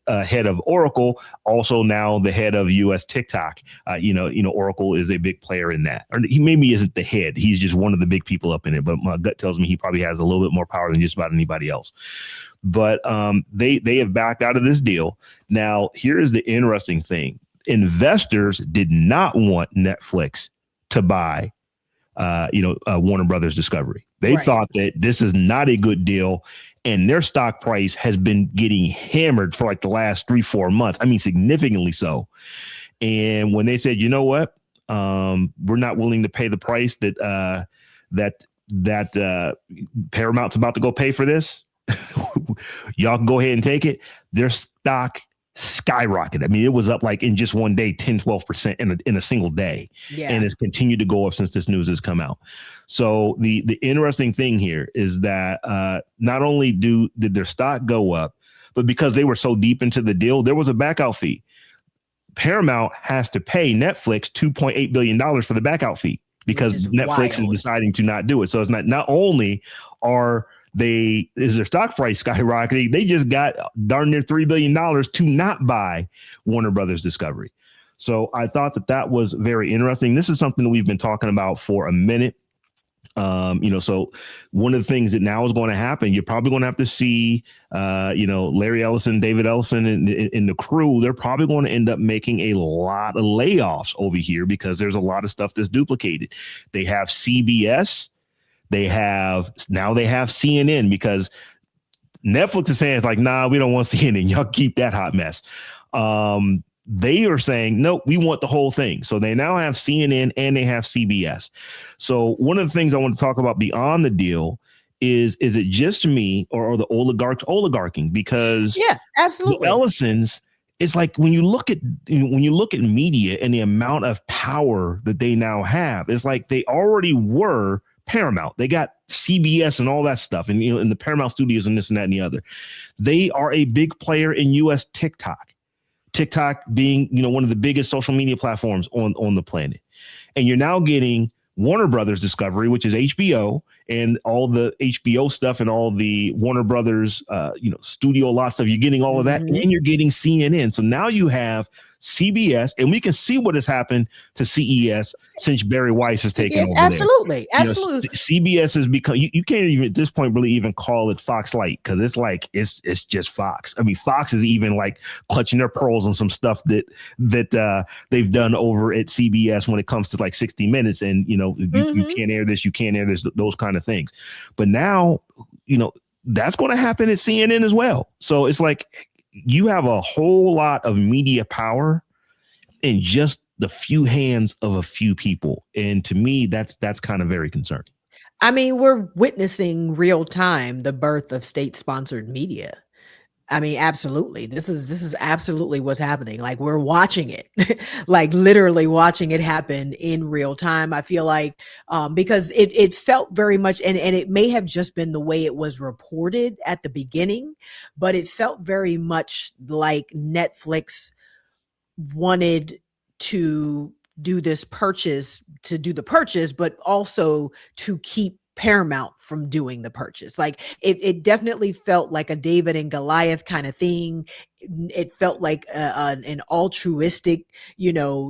head of Oracle, also now the head of US TikTok. Oracle is a big player in that. Or he maybe isn't the head. He's just one of the big people up in it. But my gut tells me he probably has a little bit more power than just about anybody else. But they have backed out of this deal. Now, here is the interesting thing. Investors did not want Netflix to buy Warner Brothers Discovery. They thought that this is not a good deal, and their stock price has been getting hammered for like the last 3-4 months. I mean, significantly so. And when they said, you know what, we're not willing to pay the price that Paramount's about to go pay for this, y'all can go ahead and take it. Their stock skyrocketed. I mean, it was up like in just one day, 10-12% in a single day. Yeah. And it's continued to go up since this news has come out. So the interesting thing here is that not only did their stock go up, but because they were so deep into the deal, there was a backout fee. Paramount has to pay Netflix $2.8 billion for the backout fee because Netflix is deciding to not do it. So it's not only are is their stock price skyrocketing. They just got darn near $3 billion to not buy Warner Brothers Discovery. So I thought that was very interesting. This is something that we've been talking about for a minute. So one of the things that now is going to happen, you're probably going to have to see, Larry Ellison, David Ellison, and the crew, they're probably going to end up making a lot of layoffs over here because there's a lot of stuff that's duplicated. They have CBS. They have CNN because Netflix is saying it's like, nah, we don't want CNN. Y'all keep that hot mess. They are saying, no, we want the whole thing. So they now have CNN and they have CBS. So one of the things I want to talk about beyond the deal is it just me or the oligarchs oligarching? Because absolutely. The Ellisons, it's like when you look at media and the amount of power that they now have, it's like they already were Paramount. They got CBS and all that stuff, and in the Paramount Studios and this and that and the other. They are a big player in US TikTok. TikTok being, one of the biggest social media platforms on the planet. And you're now getting Warner Brothers Discovery, which is HBO, and all the HBO stuff and all the Warner Brothers, studio lot stuff. You're getting all of that, and you're getting CNN. So now you have CBS, and we can see what has happened to CES since Barry Weiss has taken over. Absolutely. CBS has become. You can't even at this point really even call it Fox Light because it's like it's just Fox. I mean, Fox is even like clutching their pearls on some stuff that they've done over at CBS when it comes to like 60 Minutes, and you can't air this, you can't air this, those kind of things. But now, that's going to happen at CNN as well. So it's like you have a whole lot of media power in just the few hands of a few people. And to me, that's kind of very concerning. I mean, we're witnessing real time the birth of state-sponsored media. I mean, absolutely. This is absolutely what's happening. Like we're watching it, like literally watching it happen in real time. I feel like because it felt very much, and it may have just been the way it was reported at the beginning, but it felt very much like Netflix wanted to do the purchase, but also to keep Paramount from doing the purchase. Like it definitely felt like a David and Goliath kind of thing. It felt like an altruistic,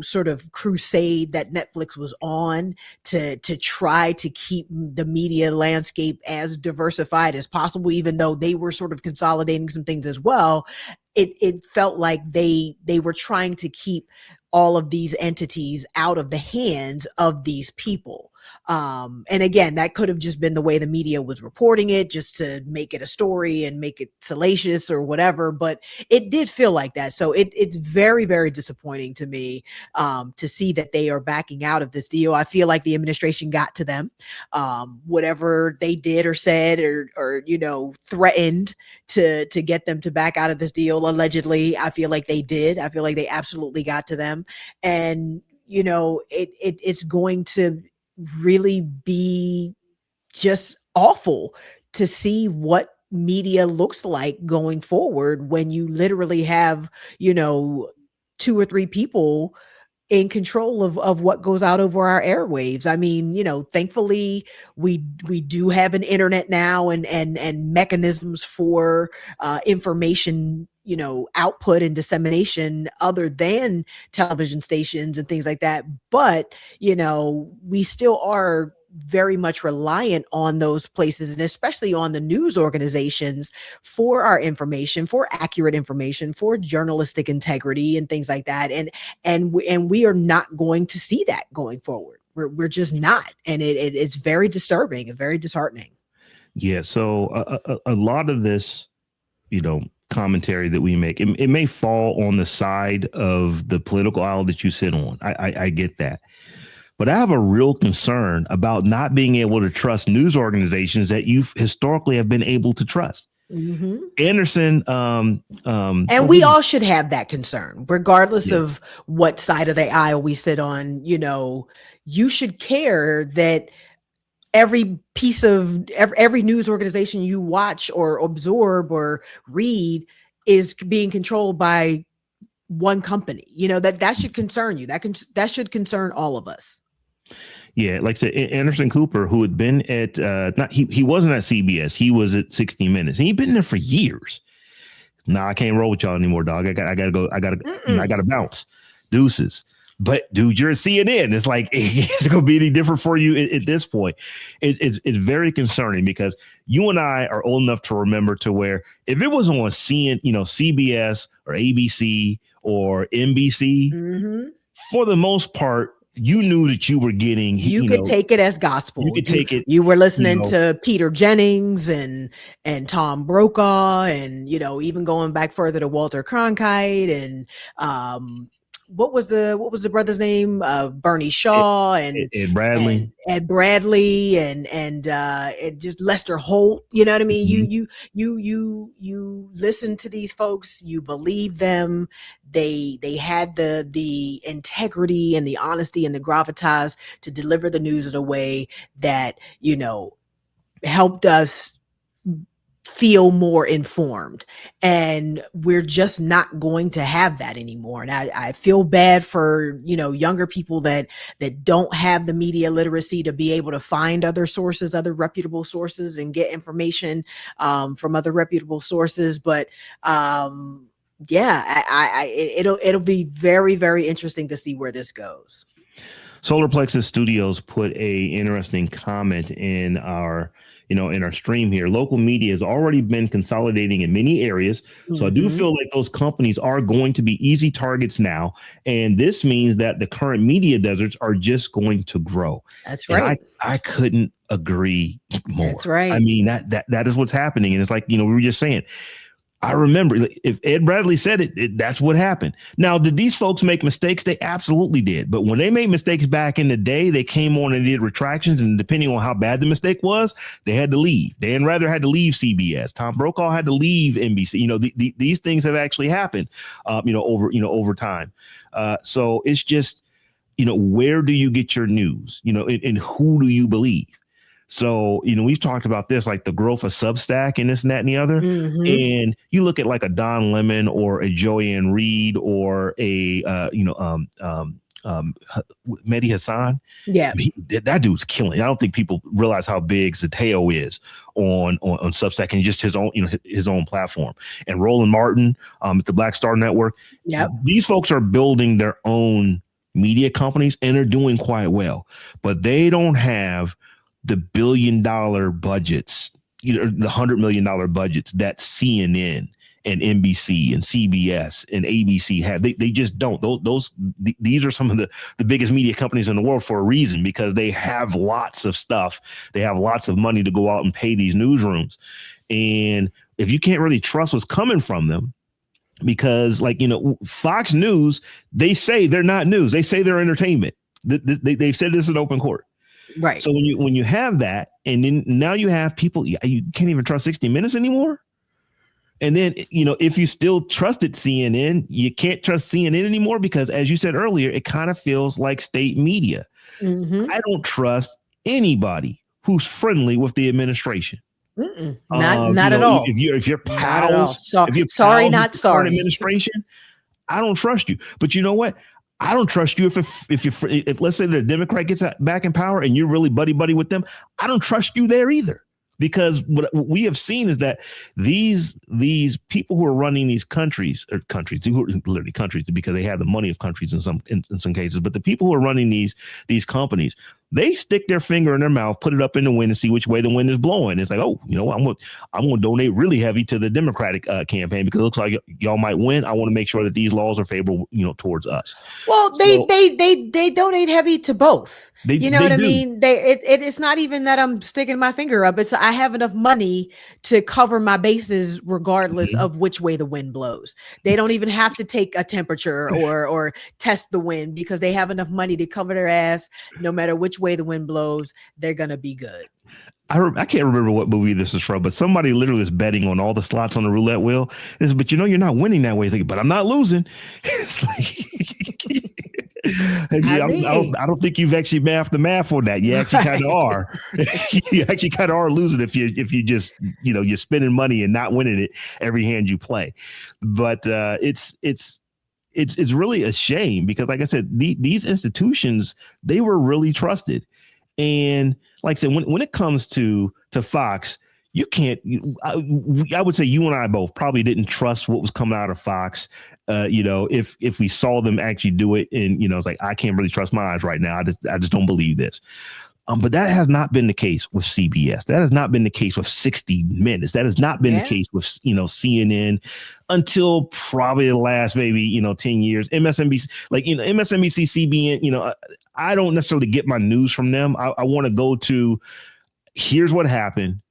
sort of crusade that Netflix was on to try to keep the media landscape as diversified as possible, even though they were sort of consolidating some things as well. It felt like they were trying to keep all of these entities out of the hands of these people. And again, that could have just been the way the media was reporting it, just to make it a story and make it salacious or whatever. But it did feel like that. So it's very, very disappointing to me to see that they are backing out of this deal. I feel like the administration got to them. Whatever they did or said or threatened to get them to back out of this deal, allegedly, I feel like they did. I feel like they absolutely got to them. And, it's going to really be just awful to see what media looks like going forward when you literally have, 2 or 3 people in control of what goes out over our airwaves. I mean, thankfully we do have an internet now and mechanisms for information, output and dissemination other than television stations and things like that. But, we still are very much reliant on those places, and especially on the news organizations for our information, for accurate information, for journalistic integrity and things like that. And we are not going to see that going forward. We're just not. And it's very disturbing and very disheartening. Yeah. So a lot of this, commentary that we make, it may fall on the side of the political aisle that you sit on. I get that. But I have a real concern about not being able to trust news organizations that you historically have been able to trust. Mm-hmm. Anderson. And we all should have that concern, regardless of what side of the aisle we sit on. You should care that every piece of every news organization you watch or absorb or read is being controlled by one company. That should concern you. That should concern all of us. Yeah, like I said, Anderson Cooper, who had been at not he wasn't at CBS, he was at 60 Minutes, and he'd been there for years. Nah, I can't roll with y'all anymore, dog. I gotta go. I gotta bounce. Deuces. But dude, you're at CNN. It's like it's gonna be any different for you at this point. It's very concerning because you and I are old enough to remember to where if it was on CBS or ABC or NBC, for the most part, you knew that you were getting. You could take it as gospel. You could take it. You were listening to Peter Jennings and Tom Brokaw, and even going back further to Walter Cronkite and what was the brother's name? Bernie Shaw and Ed Bradley, and just Lester Holt. You know what I mean? You listen to these folks, you believe them. They had the integrity and the honesty and the gravitas to deliver the news in a way that helped us feel more informed, and we're just not going to have that anymore. And I feel bad for younger people that don't have the media literacy to be able to find other sources, other reputable sources, and get information from other reputable sources. But it'll be very, very interesting to see where this goes. Solar Plexus Studios put a interesting comment in our stream here. Local media has already been consolidating in many areas. So I do feel like those companies are going to be easy targets now. And this means that the current media deserts are just going to grow. That's right. And I couldn't agree more. That's right. I mean, that is what's happening. And it's like, we were just saying, I remember if Ed Bradley said it, that's what happened. Now, did these folks make mistakes? They absolutely did. But when they made mistakes back in the day, they came on and did retractions. And depending on how bad the mistake was, they had to leave. Dan Rather had to leave CBS. Tom Brokaw had to leave NBC. These things have actually happened, over time. So it's just, where do you get your news? And who do you believe? So, we've talked about this, like the growth of Substack and this and that and the other. And you look at like a Don Lemon or a Joanne Reed or a, Mehdi Hassan. Yeah. That dude's killing. I don't think people realize how big Zateo is on Substack and just his own, his own platform. And Roland Martin at the Black Star Network. Yeah. These folks are building their own media companies and they're doing quite well, but they don't have the $1 billion budgets, the $100 million budgets that CNN and NBC and CBS and ABC have. They just don't. These are some of the biggest media companies in the world for a reason, because they have lots of stuff. They have lots of money to go out and pay these newsrooms. And if you can't really trust what's coming from them, because Fox News, they say they're not news. They say they're entertainment. They've said this in open court. Right. So when you have that, and then now you have people, you can't even trust 60 Minutes anymore. And then, if you still trusted CNN, you can't trust CNN anymore because, as you said earlier, it kind of feels like state media. I don't trust anybody who's friendly with the administration. Not at all. If you're pals, sorry, not sorry. Administration, I don't trust you. But you know what? I don't trust you if let's say the Democrat gets back in power and you're really buddy with them. I don't trust you there either, because what we have seen is that these people who are running these countries who are literally countries because they have the money of countries in some cases, but the people who are running these companies, they stick their finger in their mouth, put it up in the wind, and see which way the wind is blowing. It's like, oh, I'm going to donate really heavy to the Democratic campaign because it looks like y'all might win. I want to make sure that these laws are favorable, towards us. Well, they donate heavy to both. I mean? It's not even that I'm sticking my finger up. It's I have enough money to cover my bases regardless of which way the wind blows. They don't even have to take a temperature or test the wind because they have enough money to cover their ass. No matter which way the wind blows, they're going to be good. I can't remember what movie this is from, but somebody literally is betting on all the slots on the roulette wheel. But you're not winning that way. It's like, but I'm not losing. It's like, I don't think you've actually mathed the math on that. You actually kind of are. You actually kind of are losing if you just you're spending money and not winning it every hand you play. But it's it's really a shame because, like I said, these institutions, they were really trusted. And like I said, when it comes to Fox, you can't. I would say you and I both probably didn't trust what was coming out of Fox. If we saw them actually do it, and it's like I can't really trust my eyes right now. I just don't believe this. But that has not been the case with CBS. That has not been the case with 60 Minutes. That has not been the case with CNN until probably the last maybe 10 years. MSNBC, MSNBC, CBN. I don't necessarily get my news from them. I want to go to here's what happened.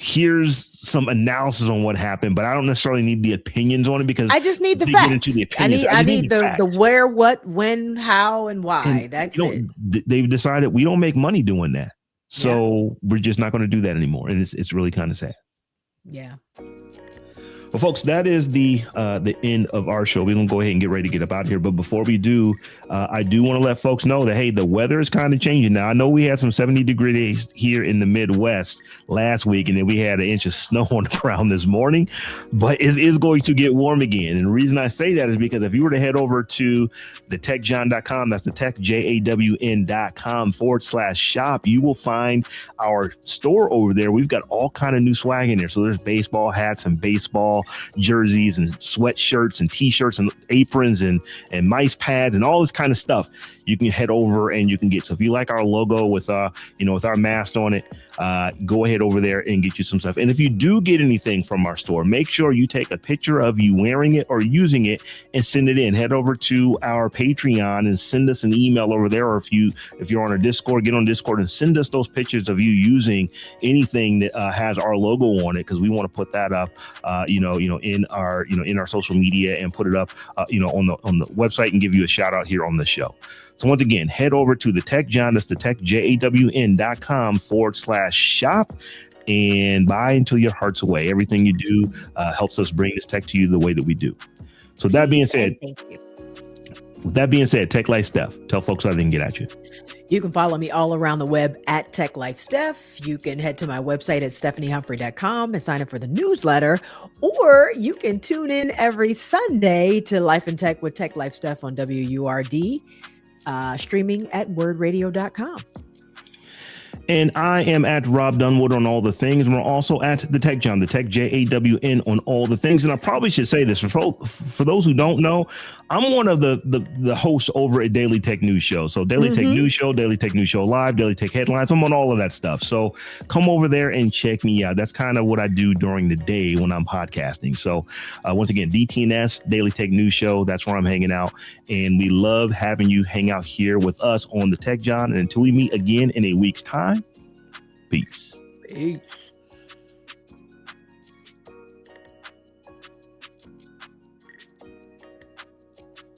Here's some analysis on what happened, but I don't necessarily need the opinions on it because I just need the facts. I need the where, what, when, how, and why. And that's it. They've decided we don't make money doing that. So we're just not going to do that anymore. And it's really kind of sad. Yeah. Well, folks, that is the end of our show. We're going to go ahead and get ready to get up out of here. But before we do, I do want to let folks know that, hey, the weather is kind of changing now. I know we had some 70-degree days here in the Midwest last week, and then we had an inch of snow on the ground this morning. But it is going to get warm again. And the reason I say that is because if you were to head over to thetechjawn.com, that's the techjawn.com/shop, you will find our store over there. We've got all kind of new swag in there. So there's baseball hats and baseball jerseys and sweatshirts and t-shirts and aprons and mice pads and all this kind of stuff. You can head over and you can get. So if you like our logo with with our mask on it, go ahead over there and get you some stuff. And if you do get anything from our store, make sure you take a picture of you wearing it or using it and send it in. Head over to our Patreon and send us an email over there. Or if you're on our Discord, get on Discord and send us those pictures of you using anything that has our logo on it, because we want to put that up in our social media and put it up on the website and give you a shout out here on the show. So once again, head over to the TechJawn, that's the techjawn.com/shop, and buy until your heart's away. Everything you do helps us bring this tech to you the way that we do. So that being said, thank you. With that being said, Tech Life Steph, tell folks how they can get at you. You can follow me all around the web at Tech Life Steph. You can head to my website at stephaniehumphrey.com and sign up for the newsletter, or you can tune in every Sunday to Life and Tech with Tech Life Steph on WURD, streaming at wordradio.com. And I am at Robb Dunewood on all the things. And we're also at the TechJawn, the TechJAWN on all the things. And I probably should say this for those who don't know, I'm one of the hosts over at Daily Tech News Show. So Daily Tech News Show, Daily Tech News Show Live, Daily Tech Headlines. I'm on all of that stuff. So come over there and check me out. That's kind of what I do during the day when I'm podcasting. So once again, DTNS, Daily Tech News Show. That's where I'm hanging out. And we love having you hang out here with us on the TechJawn. And until we meet again in a week's time, peace. Peace.